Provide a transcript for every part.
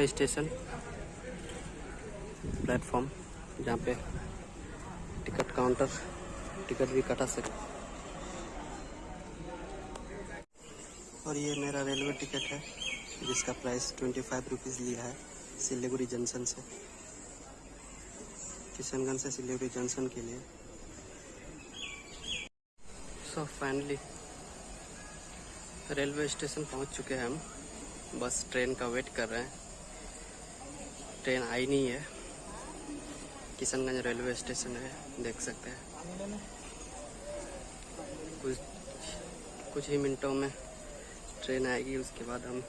Railway station platform जहाँ पे ticket counter ticket भी कटा सकते। और ये मेरा रेलवे टिकट है जिसका प्राइस 25 रुपीज़ लिया है सिलीगुड़ी जंक्शन से, किशनगंज से सिलीगुड़ी जंक्शन के लिए। सो फाइनली रेलवे स्टेशन पहुंच चुके हैं हम। बस ट्रेन का वेट कर रहे हैं, ट्रेन आई नहीं है। किशनगंज रेलवे स्टेशन है, देख सकते हैं। कुछ ही मिनटों में ट्रेन आएगी, उसके बाद हम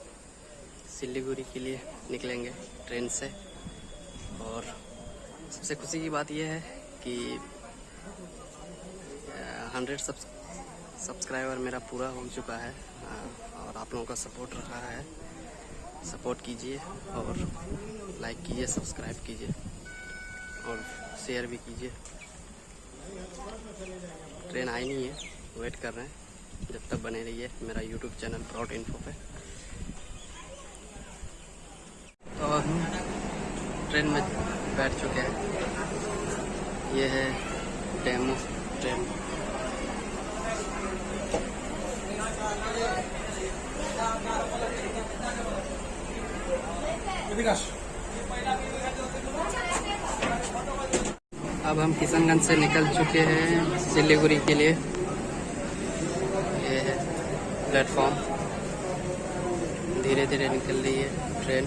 सिलीगुड़ी के लिए निकलेंगे ट्रेन से। और सबसे खुशी की बात यह है कि 100 सब्सक्राइबर मेरा पूरा हो चुका है और आप लोगों का सपोर्ट रहा है। सपोर्ट कीजिए और लाइक कीजिए, सब्सक्राइब कीजिए और शेयर भी कीजिए। ट्रेन आई नहीं है, वेट कर रहे हैं। जब तक बने रहिए मेरा यूट्यूब चैनल प्राउड इन्फो पे। तो हम ट्रेन में बैठ चुके हैं। ये है डेमो ट्रेन। अब हम किशनगंज से निकल चुके हैं सिलीगुड़ी के लिए। ये है प्लेटफॉर्म, धीरे धीरे निकल रही है ट्रेन।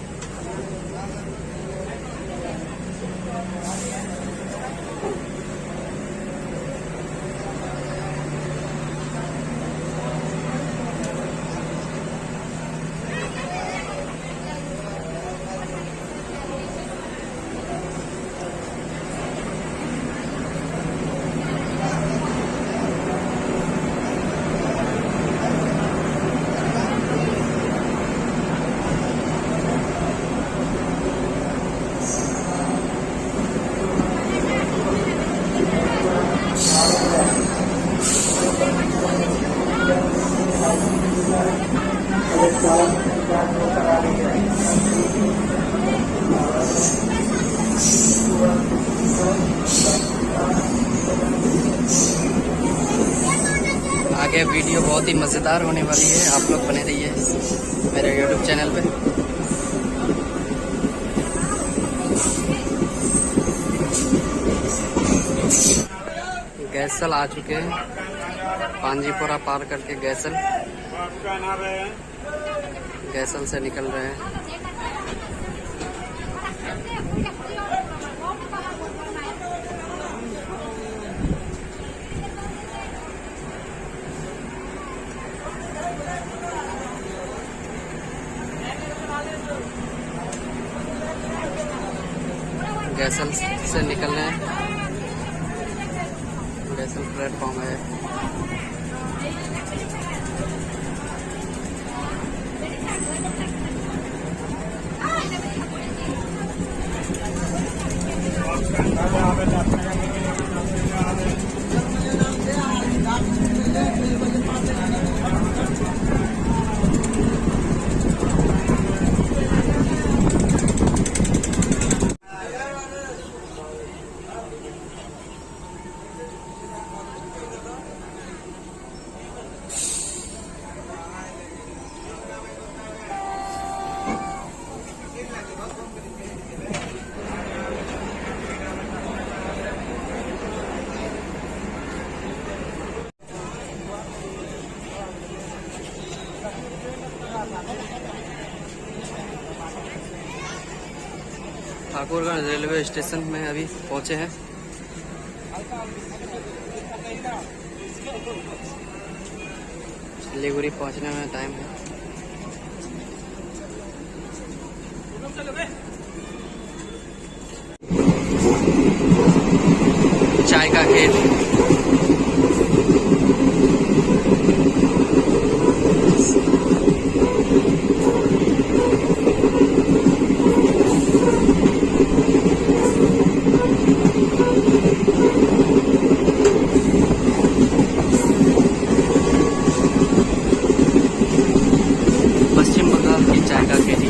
आगे वीडियो बहुत ही मज़ेदार होने वाली है, आप लोग बने रहिए मेरे यूट्यूब चैनल पे। गैसल आ चुके हैं, पांजीपुरा पार करके गैसल से निकल रहे हैं। गैसल से निकल रहे हैं, गैसल प्लेटफॉर्म है। ठाकुरगंज रेलवे स्टेशन में अभी पहुंचे हैं। सिलीगुड़ी पहुंचने में टाइम है। चाय का खेत, पश्चिम बंगाल की चाय का खेती।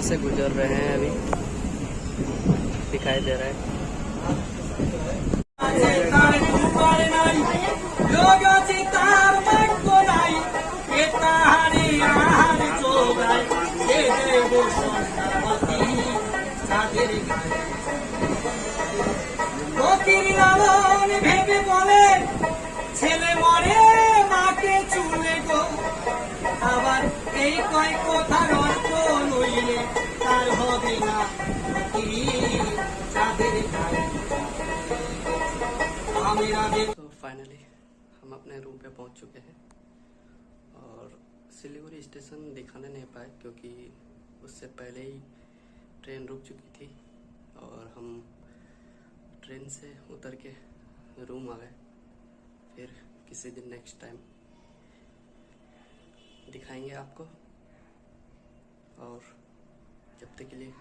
से गुजर रहे हैं, अभी दिखाई दे रहा है। ভেবে বলে ছেলে মরে মাকে চুলে গো, আবার এই কয় কথার অর্থ নইলে তার হবে না চাঁদের গায়ে। तो फाइनली हम अपने रूम पे पहुंच चुके हैं और सिलीगुड़ी स्टेशन दिखाने नहीं पाए क्योंकि उससे पहले ही ट्रेन रुक चुकी थी और हम ट्रेन से उतर के रूम आ गए। फिर किसी दिन नेक्स्ट टाइम दिखाएंगे आपको, और जब तक के लिए